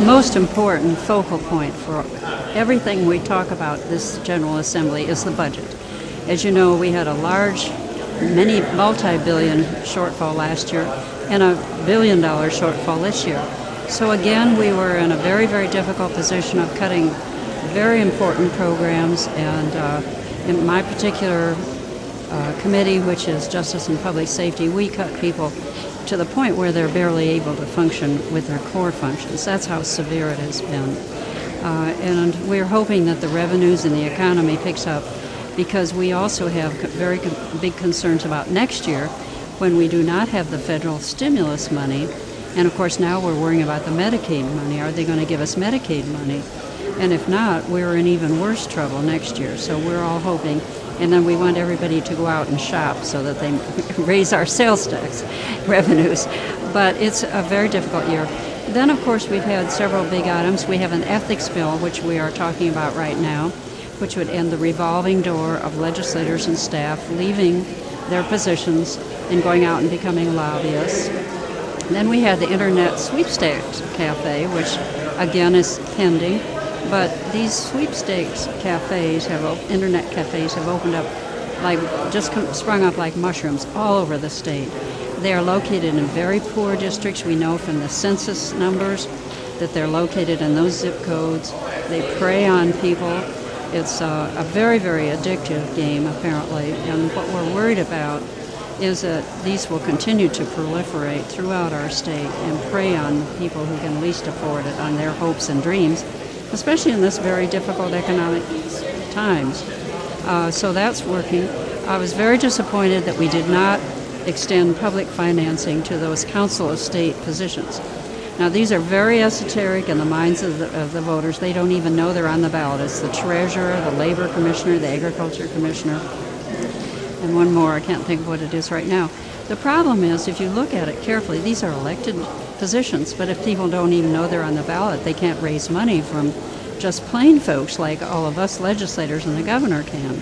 most important focal point for everything we talk about this General Assembly is the budget. As you know, we had a large, many multi-billion shortfall last year and a $1 billion shortfall this year. So again, we were in a very, very difficult position of cutting very important programs, and in my particular committee, which is Justice and Public Safety, we cut people to the point where they're barely able to function with their core functions. That's how severe it has been. And we're hoping that the revenues in the economy picks up, because we also have very big concerns about next year when we do not have the federal stimulus money. And of course now we're worrying about the Medicaid money. Are they going to give us Medicaid money? And if not, we're in even worse trouble next year. So we're all hoping. And then we want everybody to go out and shop so that they raise our sales tax revenues. But it's a very difficult year. Then, of course, we've had several big items. We have an ethics bill, which we are talking about right now, which would end the revolving door of legislators and staff leaving their positions and going out and becoming lobbyists. Then we had the Internet Sweepstakes Cafe, which, again, is pending. But these sweepstakes cafes internet cafes have opened up, sprung up like mushrooms all over the state. They are located in very poor districts. We know from the census numbers that they're located in those zip codes. They prey on people. It's a very, very addictive game, apparently. And what we're worried about is that these will continue to proliferate throughout our state and prey on people who can least afford it, on their hopes and dreams, especially in this very difficult economic times. So that's working. I was very disappointed that we did not extend public financing to those council of state positions. Now, these are very esoteric in the minds of the voters. They don't even know they're on the ballot. It's the treasurer, the labor commissioner, the agriculture commissioner, and one more. I can't think of what it is right now. The problem is, if you look at it carefully, these are elected positions, but if people don't even know they're on the ballot, they can't raise money from just plain folks like all of us legislators and the governor can.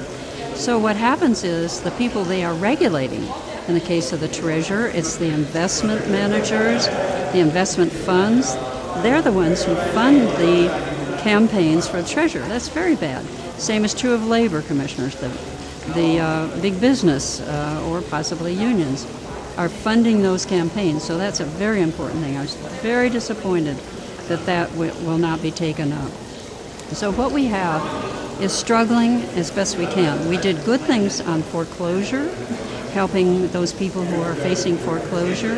So what happens is the people they are regulating, in the case of the treasurer, it's the investment managers, the investment funds. They're the ones who fund the campaigns for the treasurer. That's very bad. Same is true of labor commissioners. The big business or possibly unions are funding those campaigns. So that's a very important thing. I was very disappointed that that will not be taken up. So what we have is struggling as best we can. We did good things on foreclosure, helping those people who are facing foreclosure.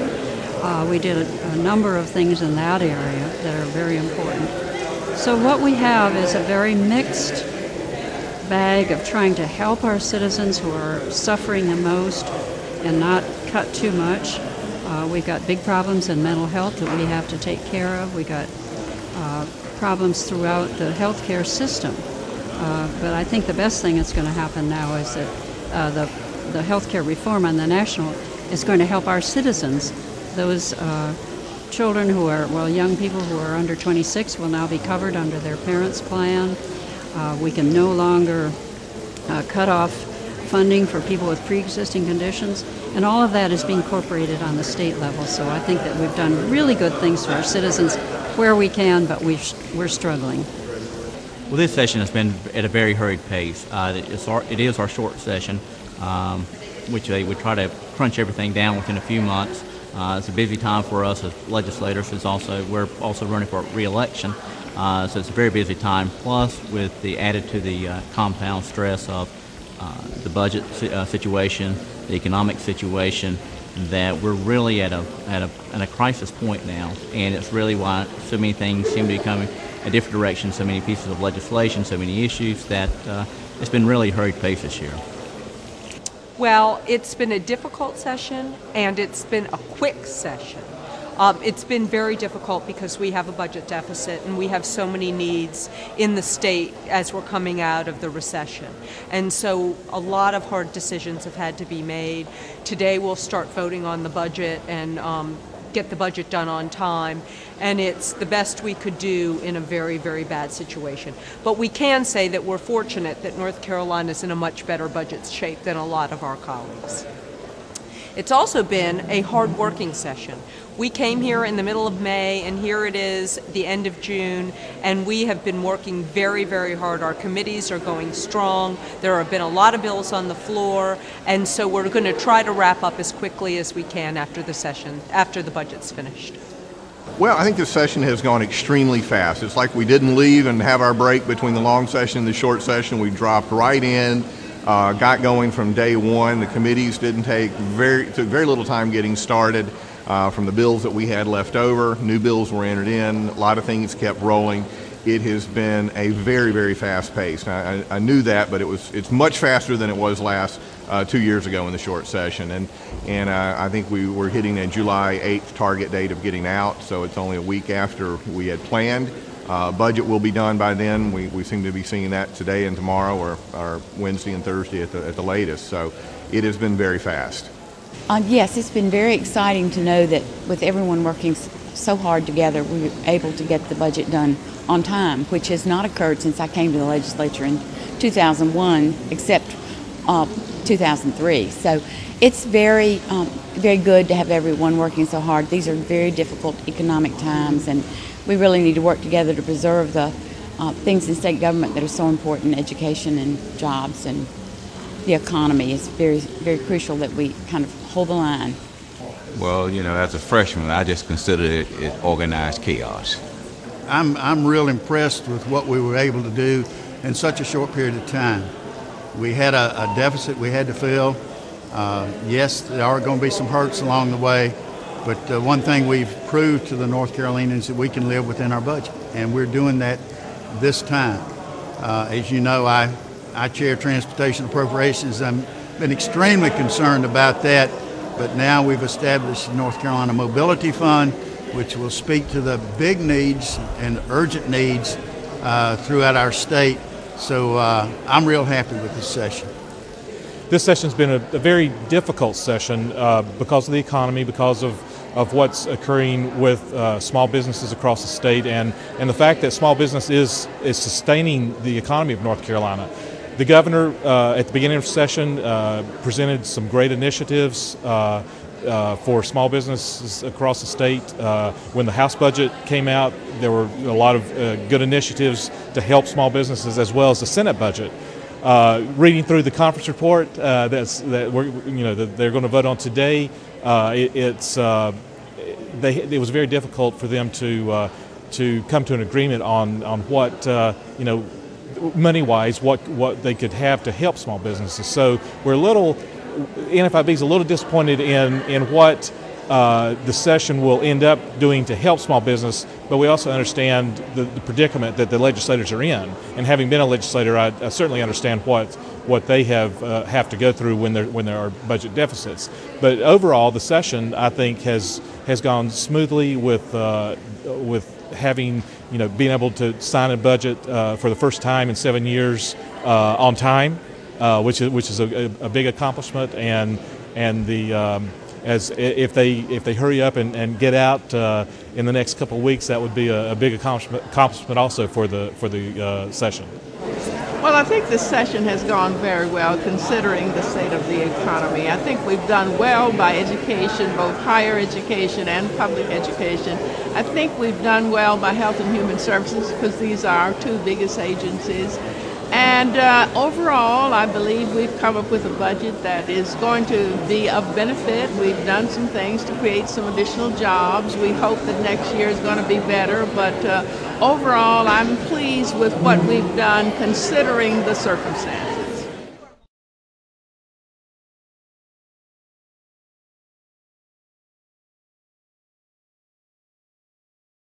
We did a number of things in that area that are very important. So what we have is a very mixed bag of trying to help our citizens who are suffering the most and not cut too much. We've got big problems in mental health that we have to take care of. We got problems throughout the healthcare system. But I think the best thing that's going to happen now is that the healthcare reform on the national is going to help our citizens. Those children who are, young people who are under 26 will now be covered under their parents' plan. We can no longer cut off funding for people with pre-existing conditions, and all of that is being incorporated on the state level. So I think that we've done really good things for our citizens where we can, but we're struggling. Well, this session has been at a very hurried pace. It is our short session, which we try to crunch everything down within a few months. It's a busy time for us as legislators. We're also running for re-election, so it's a very busy time. Plus, with the added to the compound stress of the budget situation, the economic situation, that we're really at a crisis point now, and it's really why so many things seem to be coming a different direction. So many pieces of legislation, so many issues that it's been really hurried pace this year. Well, it's been a difficult session, and it's been a quick session. It's been very difficult because we have a budget deficit and we have so many needs in the state as we're coming out of the recession. And so a lot of hard decisions have had to be made. Today we'll start voting on the budget and get the budget done on time, and it's the best we could do in a very, very bad situation. But we can say that we're fortunate that North Carolina is in a much better budget shape than a lot of our colleagues. It's also been a hard working session. We came here in the middle of May, and here it is the end of June, and we have been working very, very hard. Our committees are going strong. There have been a lot of bills on the floor, and so we're going to try to wrap up as quickly as we can after the session, after the budget's finished. Well, I think this session has gone extremely fast. It's like we didn't leave and have our break between the long session and the short session. We dropped right in, got going from day one. The committees took very little time getting started. From the bills that we had left over, new bills were entered in, a lot of things kept rolling. It has been a very, very fast pace. I knew that, but it's much faster than it was last 2 years ago in the short session. And I think we were hitting a July 8th target date of getting out, so it's only a week after we had planned. Budget will be done by then. We seem to be seeing that today and tomorrow, or Wednesday and Thursday at the latest. So it has been very fast. Yes, it's been very exciting to know that with everyone working so hard together, we were able to get the budget done on time, which has not occurred since I came to the legislature in 2001, except 2003. So it's very, very good to have everyone working so hard. These are very difficult economic times, and we really need to work together to preserve the things in state government that are so important, education and jobs and the economy. Is very, very crucial that we kind of hold the line. Well, as a freshman, I just consider it organized chaos. I'm real impressed with what we were able to do in such a short period of time. We had a deficit we had to fill. Yes, there are going to be some hurts along the way, but one thing we've proved to the North Carolinians that we can live within our budget, and we're doing that this time. As you know, I chair Transportation Appropriations. I've been extremely concerned about that, but now we've established the North Carolina Mobility Fund, which will speak to the big needs and urgent needs throughout our state. So I'm real happy with this session. This session's been a very difficult session because of the economy, because of what's occurring with small businesses across the state, and the fact that small business is sustaining the economy of North Carolina. The governor, at the beginning of the session, presented some great initiatives for small businesses across the state. When the House budget came out, there were a lot of good initiatives to help small businesses, as well as the Senate budget. Reading through the conference report that they're going to vote on today, it was very difficult for them to come to an agreement on what money-wise, what they could have to help small businesses. So NFIB is a little disappointed in what the session will end up doing to help small business, but we also understand the predicament that the legislators are in. And having been a legislator, I certainly understand what they have to go through when there are budget deficits. But overall, the session, I think, has gone smoothly with having being able to sign a budget for the first time in 7 years on time, which is a big accomplishment, and if they hurry up and get out in the next couple of weeks, that would be a big accomplishment also for the session. Well, I think this session has gone very well considering the state of the economy. I think we've done well by education, both higher education and public education. I think we've done well by Health and Human Services because these are our two biggest agencies. And overall, I believe we've come up with a budget that is going to be of benefit. We've done some things to create some additional jobs. We hope that next year is going to be better, but overall, I'm pleased with what we've done considering the circumstances.